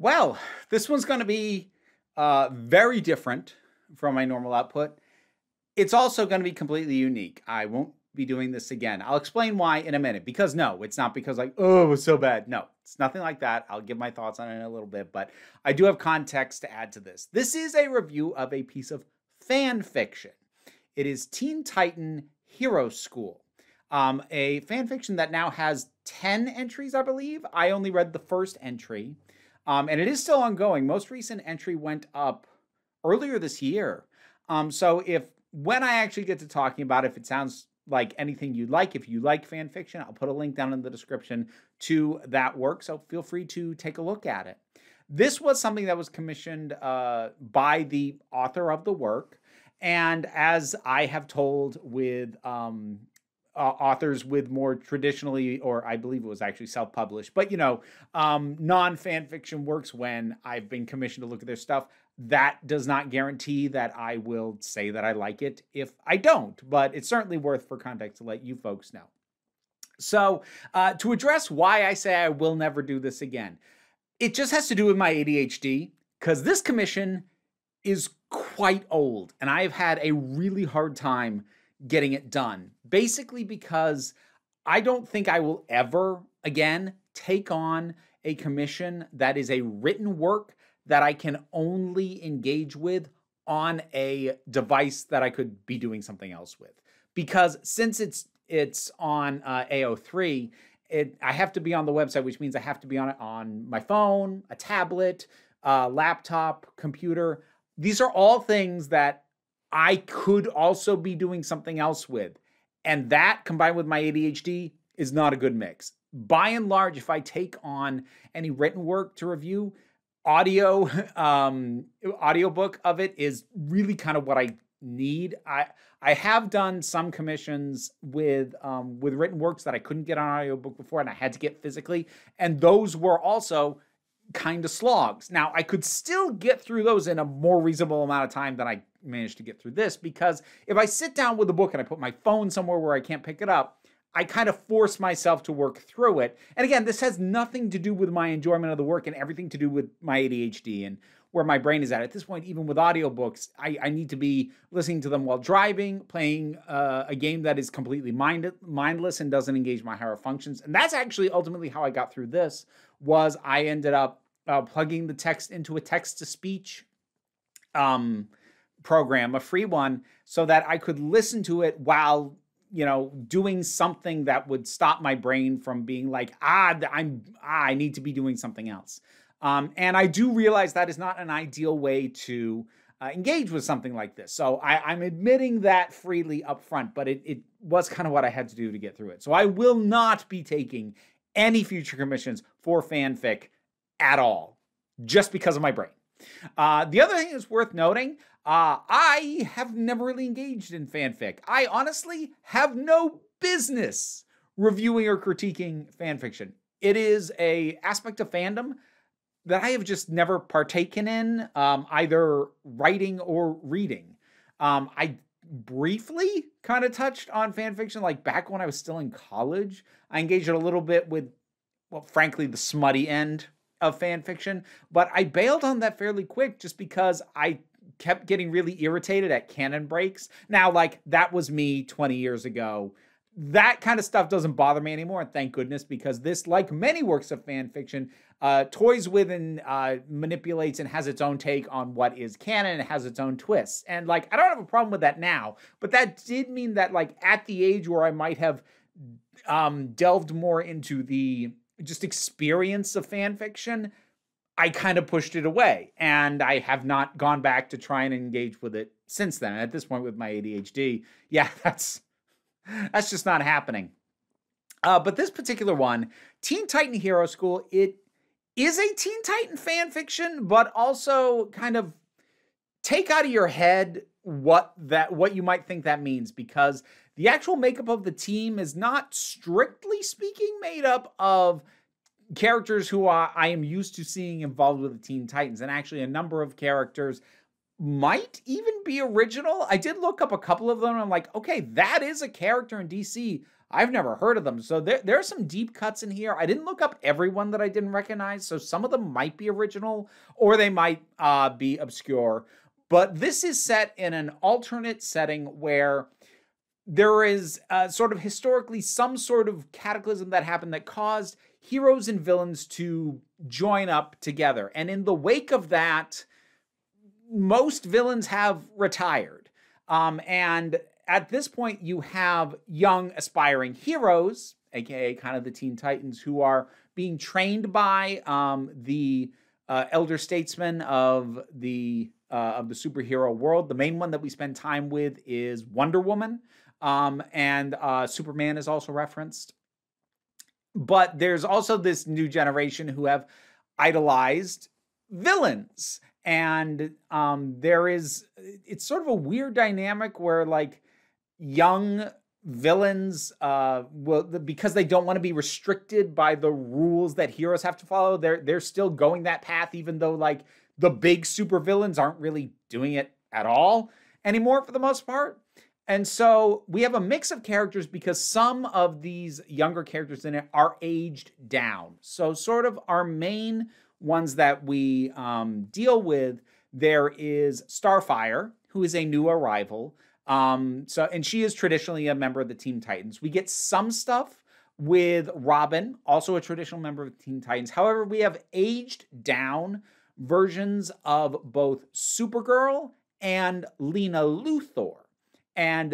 Well, this one's going to be very different from my normal output. It's also going to be completely unique. I won't be doing this again. I'll explain why in a minute. Because no, it's not because like, oh, it was so bad. No, it's nothing like that. I'll give my thoughts on it in a little bit, but I do have context to add to this. This is a review of a piece of fan fiction. It is Teen Titan Hero School, a fan fiction that now has 10 entries, I believe. I only read the first entry. And it is still ongoing. Most recent entry went up earlier this year. So when I actually get to talking about it, if it sounds like anything you like, if you like fan fiction, I'll put a link down in the description to that work. So feel free to take a look at it. This was something that was commissioned by the author of the work. And as I have told with authors with more traditionally, or I believe it was actually self-published, but non-fan fiction works, when I've been commissioned to look at their stuff, that does not guarantee that I will say that I like it if I don't, but it's certainly worth for context to let you folks know. So to address why I say I will never do this again, it just has to do with my ADHD, because this commission is quite old and I've had a really hard time getting it done, basically because I don't think I will ever again take on a commission that is a written work that I can only engage with on a device that I could be doing something else with. Because since it's on AO3, I have to be on the website, which means I have to be on it on my phone, a tablet, laptop, computer. These are all things that I could also be doing something else with. And that, combined with my ADHD, is not a good mix. By and large, if I take on any written work to review, audiobook of it is really kind of what I need. I have done some commissions with written works that I couldn't get on audiobook before, and I had to get physically. And those were also kind of slogs. Now, I could still get through those in a more reasonable amount of time than I managed to get through this, because if I sit down with a book and I put my phone somewhere where I can't pick it up, I kind of force myself to work through it. And again, this has nothing to do with my enjoyment of the work and everything to do with my ADHD and where my brain is at. At this point, even with audiobooks, I need to be listening to them while driving, playing a game that is completely mindless and doesn't engage my higher functions. And that's actually ultimately how I got through this, was I ended up plugging the text into a text-to-speech program, a free one, so that I could listen to it while, doing something that would stop my brain from being like, I need to be doing something else. And I do realize that is not an ideal way to engage with something like this. So I'm admitting that freely up front, but it was kind of what I had to do to get through it. So I will not be taking any future commissions for fanfic at all, just because of my brain. The other thing that's worth noting, I have never really engaged in fanfic. I honestly have no business reviewing or critiquing fanfiction. It is an aspect of fandom that I have just never partaken in, either writing or reading. I briefly kind of touched on fanfiction, like back when I was still in college. I engaged a little bit with, well, frankly, the smutty end of fan fiction, but I bailed on that fairly quick just because I kept getting really irritated at canon breaks. Now, like, that was me 20 years ago. That kind of stuff doesn't bother me anymore, and thank goodness, because this, like many works of fan fiction, toys with and manipulates and has its own take on what is canon and has its own twists. And, like, I don't have a problem with that now, but that did mean that, like, at the age where I might have delved more into the just experience of fan fiction, I kind of pushed it away, and I have not gone back to try and engage with it since then. And at this point with my ADHD, yeah, that's just not happening. But this particular one, Teen Titan Hero School, it is a Teen Titan fan fiction, but also kind of take out of your head what you might think that means, because the actual makeup of the team is not, strictly speaking, made up of characters who I am used to seeing involved with the Teen Titans. And actually a number of characters might even be original. I did look up a couple of them and I'm like, okay, that is a character in DC. I've never heard of them. So there are some deep cuts in here. I didn't look up everyone that I didn't recognize, so some of them might be original or they might be obscure. But this is set in an alternate setting where there is sort of historically some sort of cataclysm that happened that caused heroes and villains to join up together. And in the wake of that, most villains have retired. And at this point, you have young aspiring heroes, aka kind of the Teen Titans, who are being trained by the elder statesmen of the superhero world. The main one that we spend time with is Wonder Woman, and Superman is also referenced. But there's also this new generation who have idolized villains. And it's sort of a weird dynamic where like young villains because they don't want to be restricted by the rules that heroes have to follow, they're still going that path, even though like the big super villains aren't really doing it at all anymore for the most part. And so we have a mix of characters because some of these younger characters in it are aged down. So sort of our main ones that we deal with, there is Starfire, who is a new arrival. And she is traditionally a member of the Teen Titans. We get some stuff with Robin, also a traditional member of the Teen Titans. However, we have aged down versions of both Supergirl and Lena Luthor. And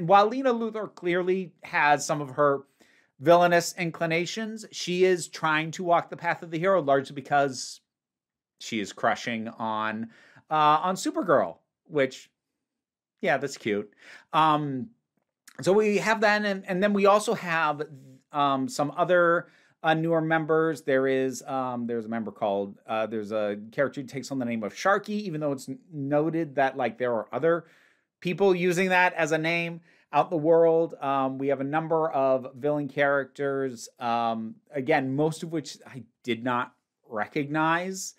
while Lena Luthor clearly has some of her villainous inclinations, she is trying to walk the path of the hero, largely because she is crushing on Supergirl, which, yeah, that's cute. So we have that, and then we also have some other newer members. There's a member called there's a character who takes on the name of Sharky, even though it's noted that like there are other people using that as a name out in the world. We have a number of villain characters, again, most of which I did not recognize.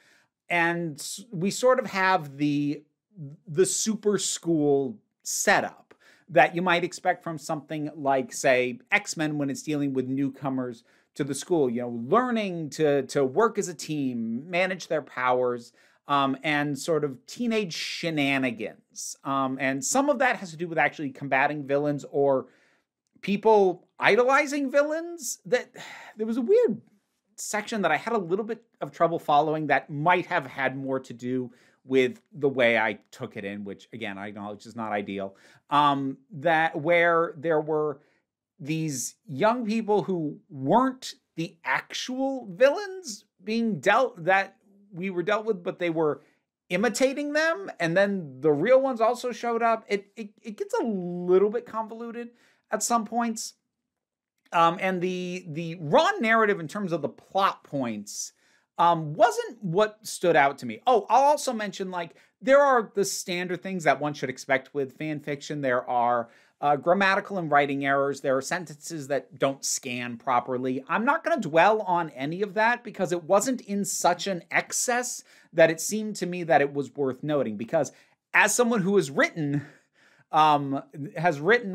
And we sort of have the super school setup that you might expect from something like, say, X-Men when it's dealing with newcomers to the school, learning to work as a team, manage their powers, and sort of teenage shenanigans. And some of that has to do with actually combating villains or people idolizing villains. That there was a weird section that I had a little bit of trouble following that might have had more to do with the way I took it in, which again, I acknowledge is not ideal. That where there were these young people who weren't the actual villains that we were dealt with, but they were imitating them, and then the real ones also showed up. It gets a little bit convoluted at some points, and the raw narrative in terms of the plot points wasn't what stood out to me. Oh, I'll also mention like there are the standard things that one should expect with fan fiction. There are grammatical and writing errors. There are sentences that don't scan properly. I'm not going to dwell on any of that because it wasn't in such an excess that it seemed to me that it was worth noting. Because as someone who has written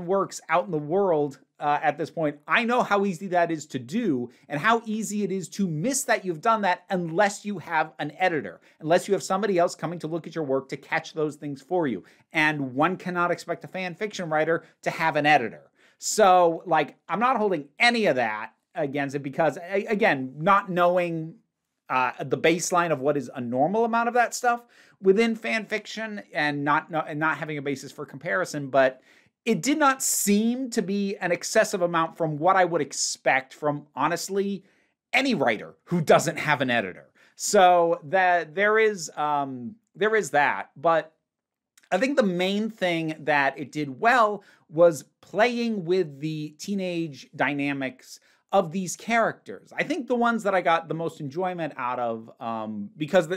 works out in the world at this point, I know how easy that is to do and how easy it is to miss that you've done that unless you have an editor, unless you have somebody else coming to look at your work to catch those things for you. And one cannot expect a fan fiction writer to have an editor. So, like, I'm not holding any of that against it because, again, not knowing the baseline of what is a normal amount of that stuff within fan fiction and not having a basis for comparison, but it did not seem to be an excessive amount from what I would expect from, honestly, any writer who doesn't have an editor. So that there is that. But I think the main thing that it did well was playing with the teenage dynamics of these characters. I think the ones that I got the most enjoyment out of, because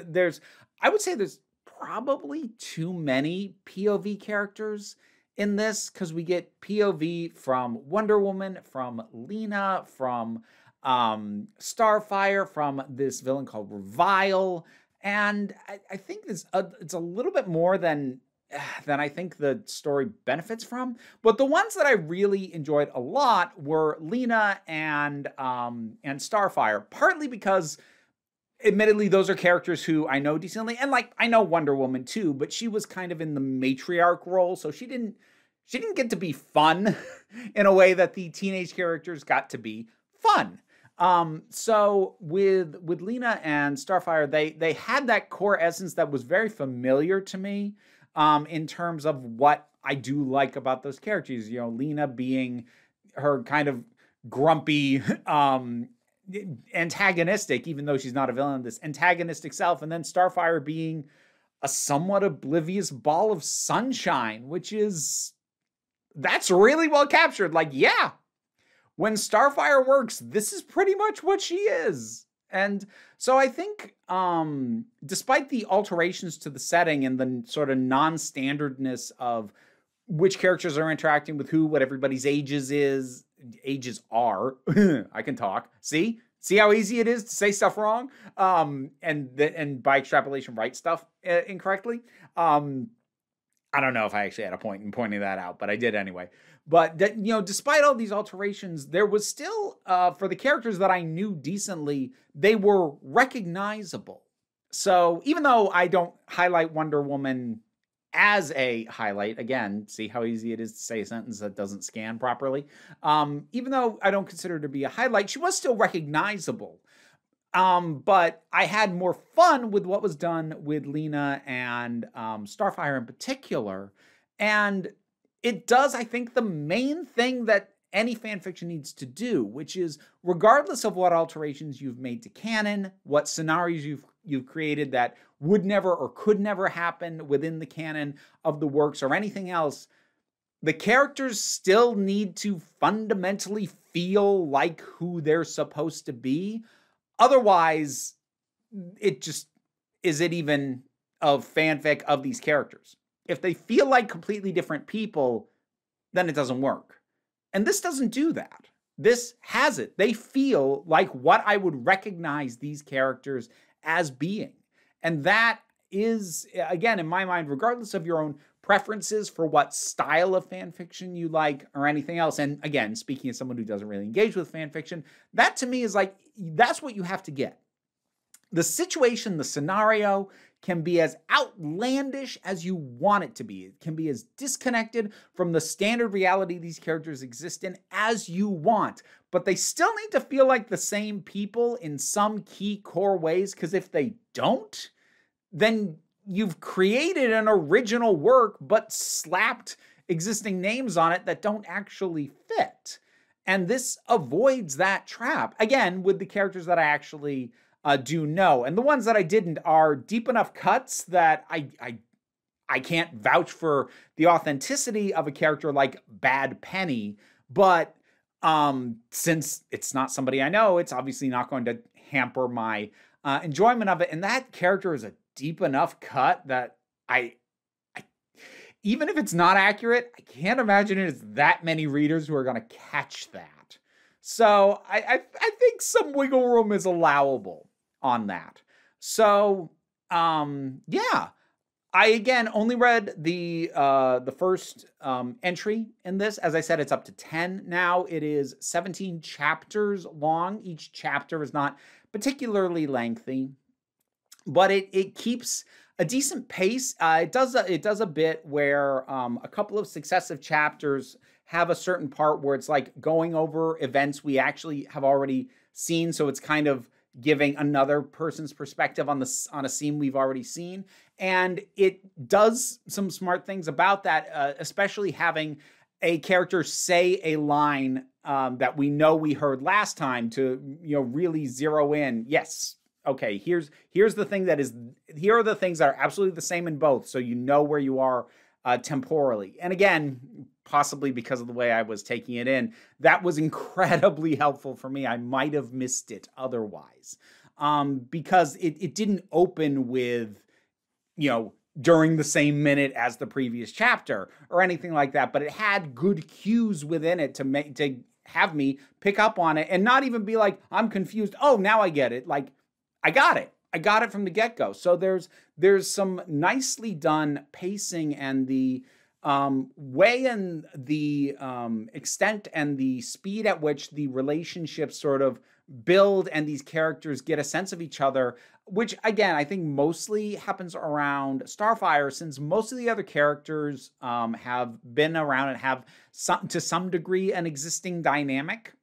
I would say there's probably too many POV characters in this, because we get POV from Wonder Woman, from Lena, from Starfire, from this villain called Revile, and I think it's a little bit more than then I think the story benefits from. But the ones that I really enjoyed a lot were Lena and Starfire, partly because admittedly those are characters who I know decently, and like I know Wonder Woman too, but she was kind of in the matriarch role, so she didn't get to be fun in a way that the teenage characters got to be fun. So with Lena and Starfire, they had that core essence that was very familiar to me, in terms of what I do like about those characters. You know, Lena being her kind of grumpy, antagonistic, even though she's not a villain, this antagonistic self, and then Starfire being a somewhat oblivious ball of sunshine, that's really well captured. Like, yeah, when Starfire works, this is pretty much what she is. And so I think, despite the alterations to the setting and the sort of non-standardness of which characters are interacting with who, what everybody's ages are, I can talk. See how easy it is to say stuff wrong, and by extrapolation write stuff incorrectly. I don't know if I actually had a point in pointing that out, but I did anyway. But despite all these alterations, there was still, for the characters that I knew decently, they were recognizable. So even though I don't highlight Wonder Woman as a highlight, again, see how easy it is to say a sentence that doesn't scan properly. Even though I don't consider her to be a highlight, she was still recognizable. But I had more fun with what was done with Lena and Starfire in particular. And it does, I think, the main thing that any fan fiction needs to do, which is, regardless of what alterations you've made to canon, what scenarios you've created that would never or could never happen within the canon of the works or anything else, the characters still need to fundamentally feel like who they're supposed to be. Otherwise, is it even a fanfic of these characters? If they feel like completely different people, then it doesn't work. And this doesn't do that. This has it. They feel like what I would recognize these characters as being. And that is, again, in my mind, regardless of your own preferences for what style of fan fiction you like or anything else. And again, speaking as someone who doesn't really engage with fan fiction, that to me is like, that's what you have to get. The situation, the scenario can be as outlandish as you want it to be. It can be as disconnected from the standard reality these characters exist in as you want. But they still need to feel like the same people in some key core ways, because if they don't, then you've created an original work but slapped existing names on it that don't actually fit. And this avoids that trap, again, with the characters that I actually do know. And the ones that I didn't are deep enough cuts that I can't vouch for the authenticity of a character like Bad Penny, but since it's not somebody I know, it's obviously not going to hamper my enjoyment of it. And that character is a deep enough cut that I even if it's not accurate, I can't imagine it's that many readers who are going to catch that. So I think some wiggle room is allowable on that. So yeah, I again only read the first entry in this. As I said, it's up to 10 now. It is 17 chapters long. Each chapter is not particularly lengthy, but it keeps a decent pace. It does a bit where a couple of successive chapters have a certain part where it's like going over events we actually have already seen. So it's kind of giving another person's perspective on a scene we've already seen. And it does some smart things about that, especially having a character say a line that we know we heard last time to, really zero in. Yes. Okay, here's the thing here are the things that are absolutely the same in both, so you know where you are temporally. And again, possibly because of the way I was taking it in, that was incredibly helpful for me. I might have missed it otherwise, because it didn't open with, during the same minute as the previous chapter or anything like that, but it had good cues within it to have me pick up on it and not even be like, I'm confused. Oh, now I get it. Like, I got it. I got it from the get-go. So there's some nicely done pacing, and the way and the extent and the speed at which the relationships sort of build and these characters get a sense of each other, which again, I think mostly happens around Starfire, since most of the other characters have been around and have to some degree an existing dynamic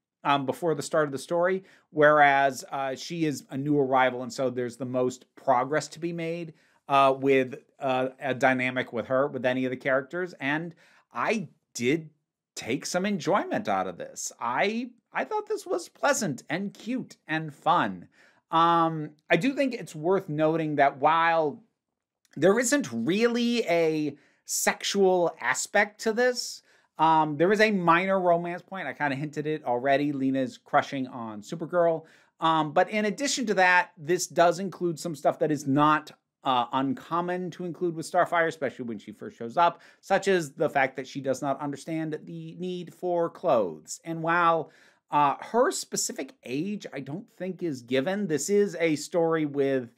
before the start of the story, whereas she is a new arrival, and so there's the most progress to be made with a dynamic with her, with any of the characters. And I did take some enjoyment out of this. I thought this was pleasant and cute and fun. I do think it's worth noting that while there isn't really a sexual aspect to this, there is a minor romance point. I kind of hinted it already. Lena's crushing on Supergirl. But in addition to that, this does include some stuff that is not uncommon to include with Starfire, especially when she first shows up, such as the fact that she does not understand the need for clothes. And while her specific age, I don't think is given, this is a story with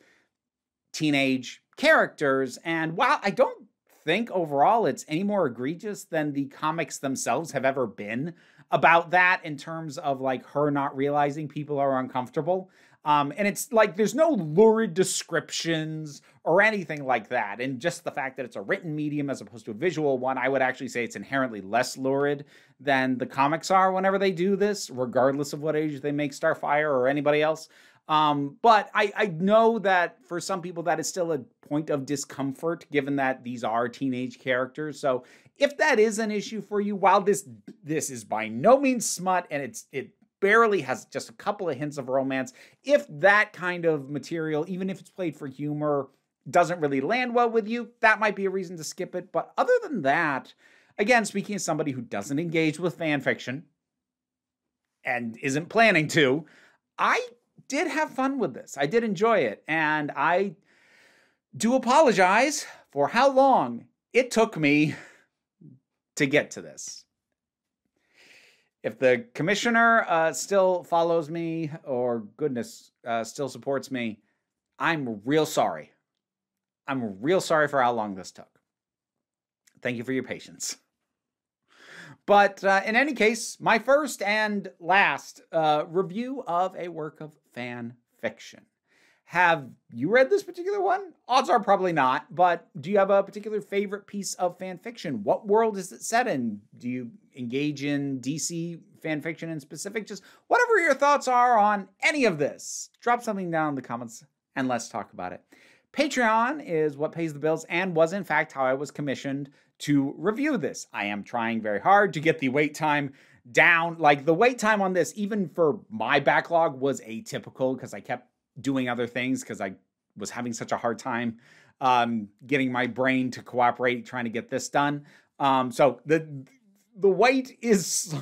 teenage characters. And while I don't think overall it's any more egregious than the comics themselves have ever been about that, in terms of like her not realizing people are uncomfortable. And it's like there's no lurid descriptions or anything like that. And just the fact that it's a written medium as opposed to a visual one, I would actually say it's inherently less lurid than the comics are whenever they do this, regardless of what age they make Starfire or anybody else. But I know that for some people that is still a point of discomfort, given that these are teenage characters. So if that is an issue for you, while this is by no means smut, and it barely has just a couple of hints of romance, if that kind of material, even if it's played for humor, doesn't really land well with you, that might be a reason to skip it. But other than that, again, speaking as somebody who doesn't engage with fan fiction and isn't planning to, I did have fun with this. I did enjoy it. And I do apologize for how long it took me to get to this. If the commissioner still follows me, or goodness, still supports me, I'm real sorry. I'm real sorry for how long this took. Thank you for your patience. But in any case, my first and last review of a work of fan fiction. Have you read this particular one? Odds are probably not, but do you have a particular favorite piece of fan fiction? What world is it set in? Do you engage in DC fan fiction in specific? Just whatever your thoughts are on any of this, drop something down in the comments and let's talk about it. Patreon is what pays the bills and was in fact how I was commissioned to review this. I am trying very hard to get the wait time down. Like the wait time on this, even for my backlog, was atypical because I kept doing other things because I was having such a hard time getting my brain to cooperate trying to get this done. So the wait is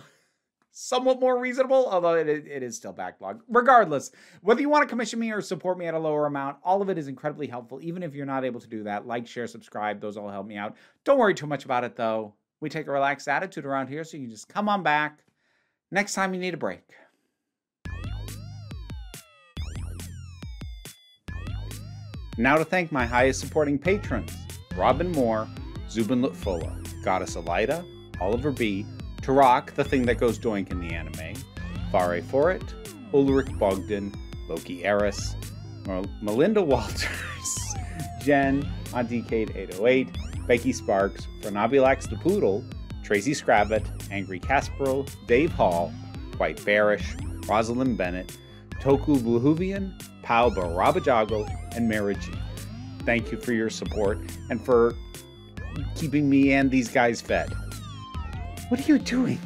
somewhat more reasonable, although it is still backlog. Regardless, whether you want to commission me or support me at a lower amount, all of it is incredibly helpful. Even if you're not able to do that, like, share, subscribe, those all help me out. Don't worry too much about it though. We take a relaxed attitude around here, so you can just come on back next time you need a break. Now to thank my highest supporting patrons: Robin Moore, Zubin Lutfula, Goddess Elida, Oliver B., Tarak, the thing that goes doink in the anime, Fare Forit, Ulrich Bogdan, Loki Eris, Melinda Walters, Jen, AuntieKate808, Becky Sparks, Fernabilax the Poodle, Tracy Scrabbit, Angry Casperl, Dave Hall, White Bearish, Rosalind Bennett, Toku Bluhuvian, Pau Barabajago, and Mara G. Thank you for your support and for keeping me and these guys fed. What are you doing?